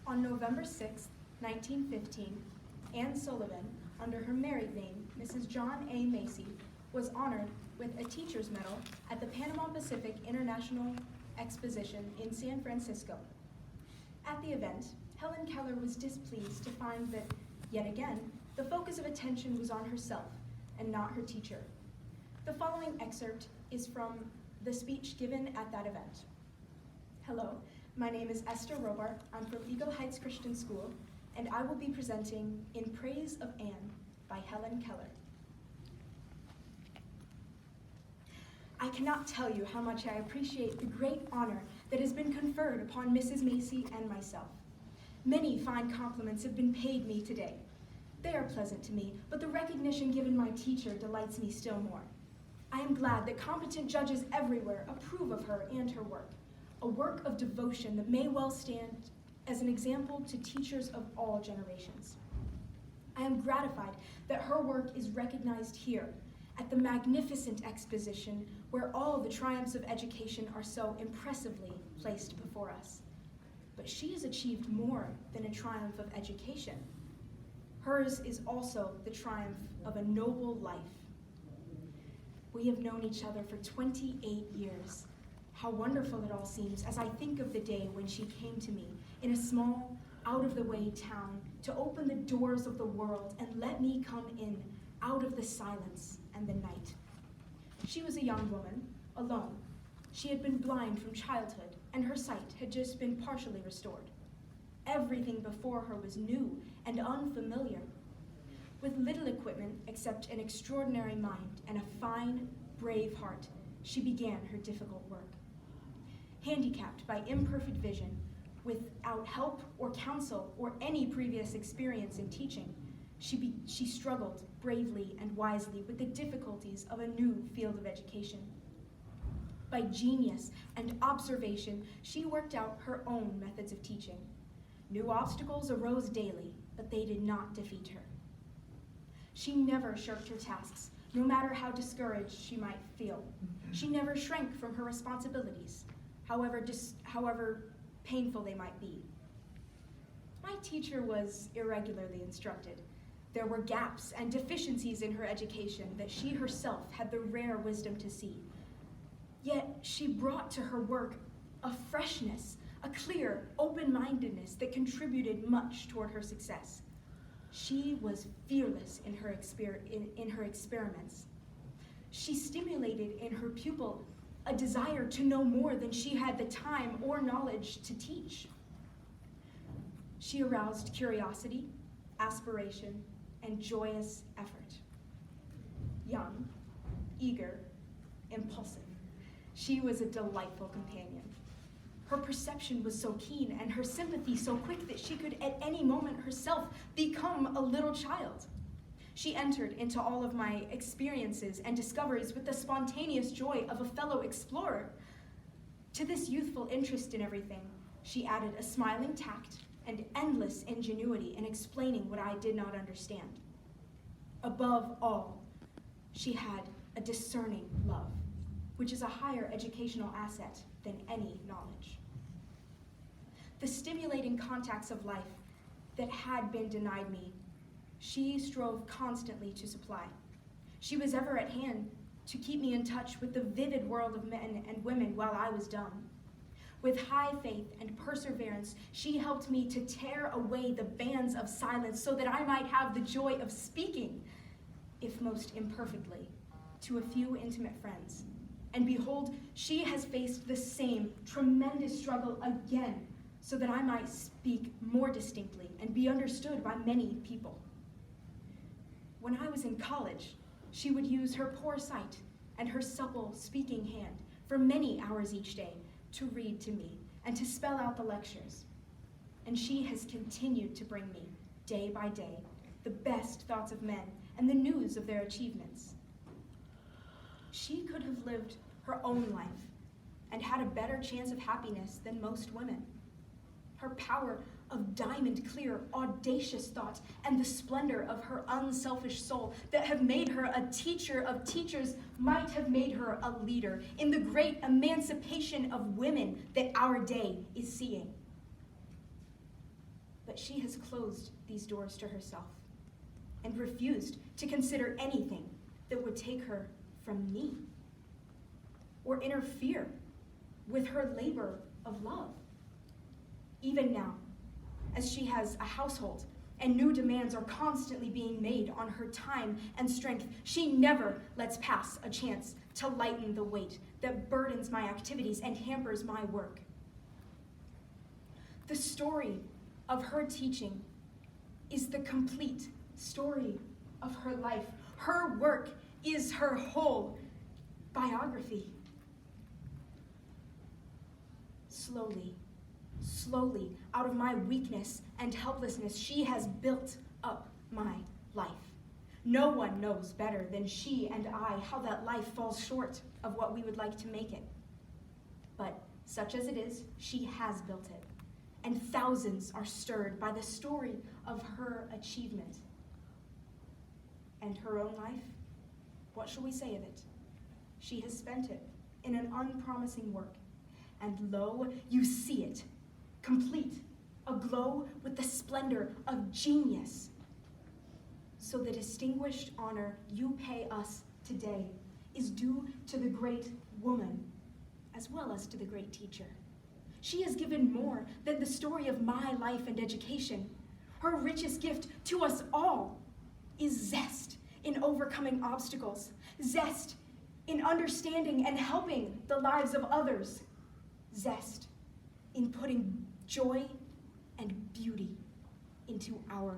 On November 6, 1915, Anne Sullivan, under her married name, Mrs. John A. Macy, was honored with a Teacher's Medal at the Panama Pacific International Exposition in San Francisco. At the event, Helen Keller was displeased to find that, yet again, the focus of attention was on herself and not her teacher. The following excerpt is from the speech given at that event. Hello, my name is Esther Robart. I'm from Eagle Heights Christian School, and I will be presenting In Praise of Anne by Helen Keller. I cannot tell you how much I appreciate the great honor that has been conferred upon Mrs. Macy and myself. Many fine compliments have been paid me today. They are pleasant to me, but the recognition given my teacher delights me still more. I am glad that competent judges everywhere approve of her and her work, a work of devotion that may well stand as an example to teachers of all generations. I am gratified that her work is recognized here at the magnificent exposition where all the triumphs of education are so impressively placed before us. But she has achieved more than a triumph of education. Hers is also the triumph of a noble life. We have known each other for 28 years. How wonderful it all seems as I think of the day when she came to me in a small, out-of-the-way town to open the doors of the world and let me come in out of the silence and the night. She was a young woman, alone. She had been blind from childhood, and her sight had just been partially restored. Everything before her was new and unfamiliar. With little equipment except an extraordinary mind and a fine, brave heart, she began her difficult work. Handicapped by imperfect vision, without help or counsel or any previous experience in teaching, she struggled bravely and wisely with the difficulties of a new field of education. By genius and observation, she worked out her own methods of teaching. New obstacles arose daily, but they did not defeat her. She never shirked her tasks, no matter how discouraged she might feel. She never shrank from her responsibilities, however painful they might be. My teacher was irregularly instructed. There were gaps and deficiencies in her education that she herself had the rare wisdom to see. Yet she brought to her work a freshness, a clear open-mindedness that contributed much toward her success. She was fearless in her experiments. She stimulated in her pupil a desire to know more than she had the time or knowledge to teach. She aroused curiosity, aspiration, and joyous effort. Young, eager, impulsive, she was a delightful companion. Her perception was so keen and her sympathy so quick that she could at any moment herself become a little child. She entered into all of my experiences and discoveries with the spontaneous joy of a fellow explorer. To this youthful interest in everything, she added a smiling tact and endless ingenuity in explaining what I did not understand. Above all, she had a discerning love, which is a higher educational asset than any knowledge. The stimulating contacts of life that had been denied me, she strove constantly to supply. She was ever at hand to keep me in touch with the vivid world of men and women while I was dumb. With high faith and perseverance, she helped me to tear away the bands of silence so that I might have the joy of speaking, if most imperfectly, to a few intimate friends. And behold, she has faced the same tremendous struggle again so that I might speak more distinctly and be understood by many people. When I was in college, she would use her poor sight and her supple speaking hand for many hours each day to read to me and to spell out the lectures. And she has continued to bring me, day by day, the best thoughts of men and the news of their achievements. She could have lived her own life and had a better chance of happiness than most women. Her power of diamond-clear, audacious thought and the splendor of her unselfish soul that have made her a teacher of teachers might have made her a leader in the great emancipation of women that our day is seeing. But she has closed these doors to herself and refused to consider anything that would take her from me or interfere with her labor of love. Even now, as she has a household and new demands are constantly being made on her time and strength, she never lets pass a chance to lighten the weight that burdens my activities and hampers my work. The story of her teaching is the complete story of her life. Her work is her whole biography. Slowly, out of my weakness and helplessness, she has built up my life. No one knows better than she and I how that life falls short of what we would like to make it. But such as it is, she has built it, and thousands are stirred by the story of her achievement. And her own life, what shall we say of it? She has spent it in an unpromising work, and lo, you see it, complete, aglow with the splendor of genius. So the distinguished honor you pay us today is due to the great woman as well as to the great teacher. She has given more than the story of my life and education. Her richest gift to us all is zest in overcoming obstacles, zest in understanding and helping the lives of others, zest in putting joy and beauty into our